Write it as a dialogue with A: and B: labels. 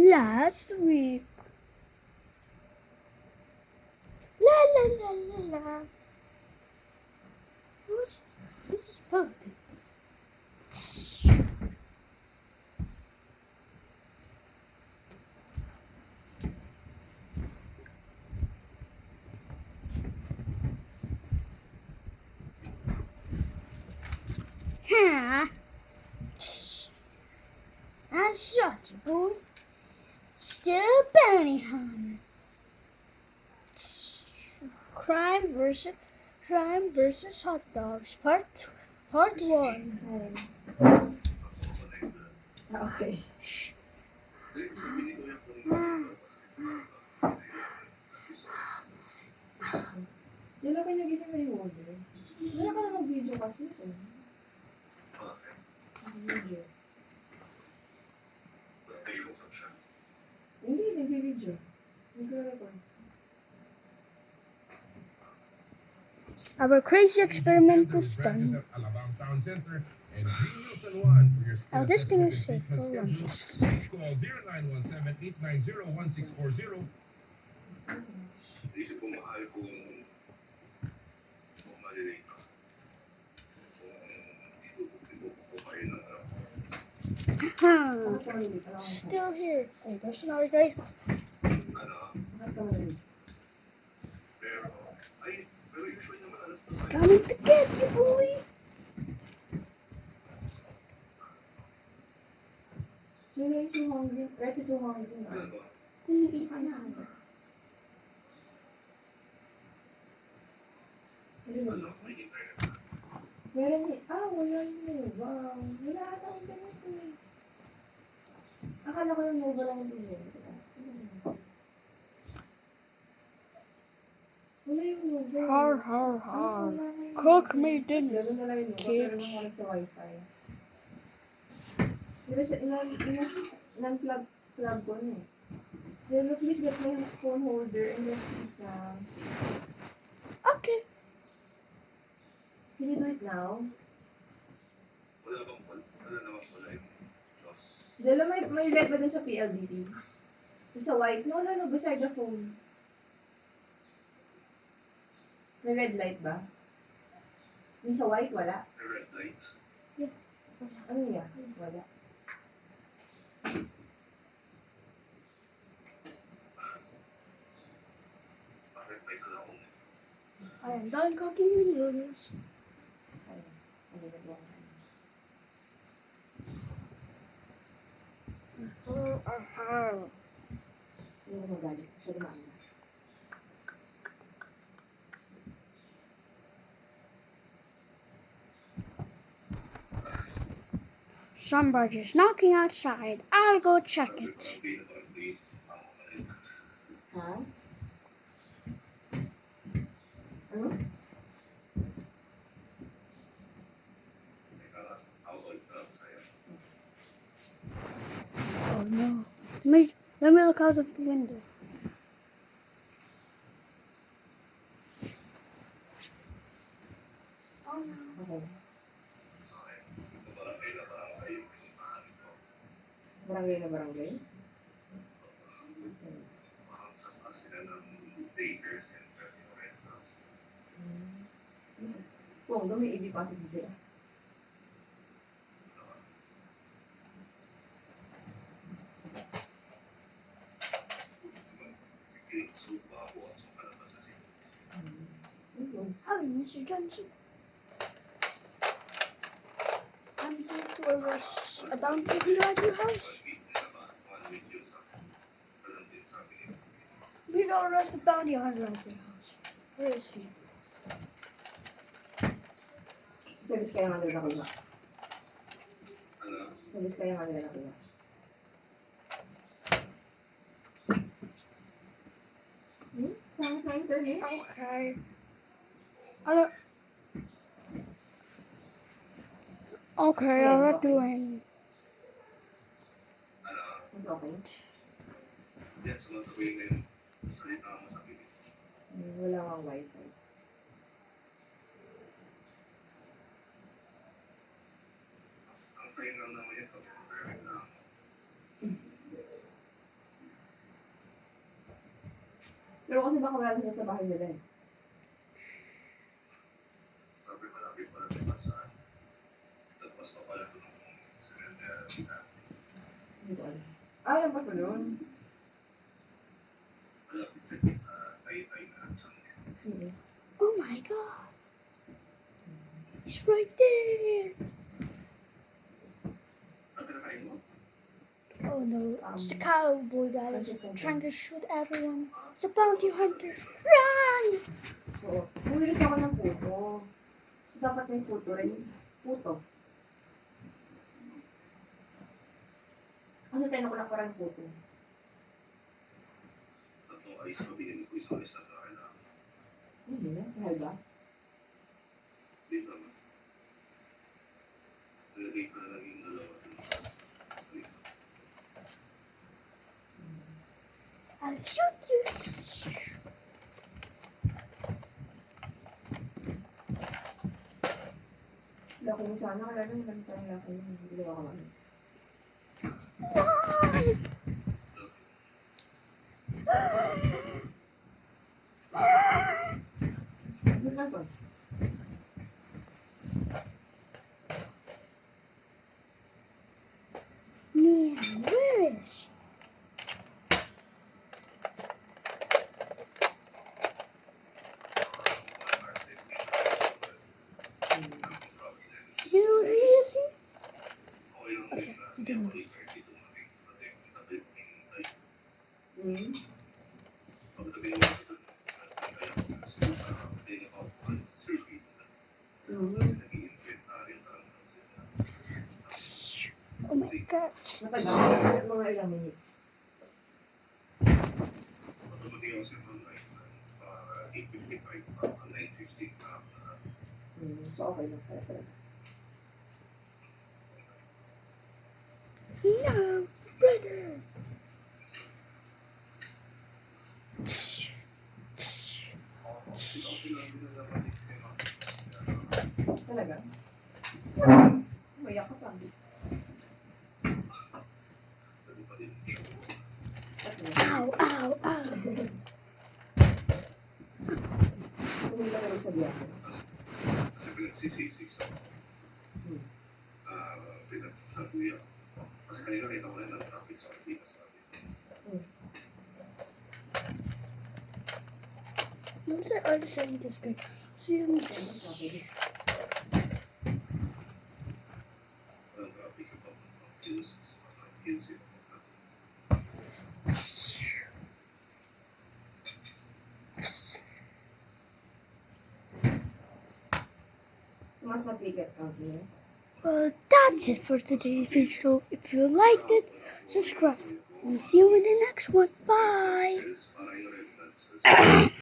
A: last week. La la la la la. Who's spoken? Huh? I shot you, boy. Still a bounty hunter. Crime versus hot dogs, part one.
B: Okay. Diyan ako nyo ginawa yung order. Wala ka na mag-video kasi. Video. Hindi, nag-video. Nag-record.
A: Our crazy experiment is done. Oh, this thing is safe for once.
C: Please call 0917-890-1640. Isip ko mahal kung malilate ka.
A: Still here. Hey, there's another guy. Coming to get you, boy.
B: Sino yung sumangin? Right is sumangin.
A: Hindi ka na.
B: Meron eh. Wala yun. Wow. Wala ata internet eh. Akala ko yung mobile lang yun. Wala yung mobile.
A: Har. Cook me dinner.
B: Gano'n na lang yun. Pero nang wala sa wifi. Diba sa non-plug ko na eh. Then please get my phone holder and let's sit down.
A: Okay.
B: Can you do it now?
C: Wala naman pala yung
B: Dala, may red ba dun sa PLDT? Sa white? No, beside the phone. May red light ba? Yung sa white, wala?
C: red light.
B: Yeah. Ano niya? Wala.
A: I am done cooking your noodles. Somebody's knocking outside. I'll go check it.
B: Ha? Ano?
A: Oh no. Let me look out of the window. Oh no.
B: Okay. Barangay na barangay? Kung may ED positive sila.
A: Hi, Mr. Johnson. I'm here to arrest a bounty hunter at your house. We don't arrest a bounty hunter at your house. Where is he?
B: Service kaya nga nila kuya. Service kaya nga nila kuya.
A: Okay. Okay, I'm not doing.
B: Mas okay?
C: Yes, sumasabi na yung salita mo sa bibig.
B: Wala kang wifi.
C: Ang sign lang naman yun,
B: Pero kasi baka wala sila sa bahay nila eh.
C: Sabi malapit pala sa basahan. Tapos pa pala ito ng cemetery na
B: Hindi ko alam. Ah, yan pa pa doon.
C: malapit din sa Taytay na Changke.
B: Sige.
A: Oh my god. He's right there.
C: Ang pinakain mo?
A: Oh no, it's the cowboy guy that's trying to shoot everyone. It's a bounty hunter. Run!
B: So, bumilis ako ng puto. So, dapat may puto rin. Puto. Ano tayo ko na parang puto?
C: Tatlong ice na binili ko, isang ice na kailangan.
B: Hindi na. Mahal ba?
C: Hindi naman. Nilagay ko na lang yung dalawa dun.
A: I'll shoot you.
B: Laki mo sana. Kaya lang ganito ang laki mo. Hindi ko ako ano.
A: Run!
B: Ano na to?
A: Man, where is she? You know where he is? He didn't.
B: Hmm? Hmm?
A: Oh my god.
B: Matagal. Mga ilang minutes. So, okay na.
A: No, brother.
B: Talaga? Umayak ka pa.
A: Ow, ow, ow.
B: Tumila ka rin sa biyahe.
C: Kasi pinagsisisig sa pinagsasabi ako. Kasi kanina kita ko na traffic sa Pilipinas.
A: What was that other saying this guy? See him.
C: Walang traffic ito. Hills. Hills ito.
B: Mas mabigat ka niya.
A: Well, that's it for today's video. If you liked it, subscribe. And see you in the next one. Bye.
C: Hills, parang yung red nuts.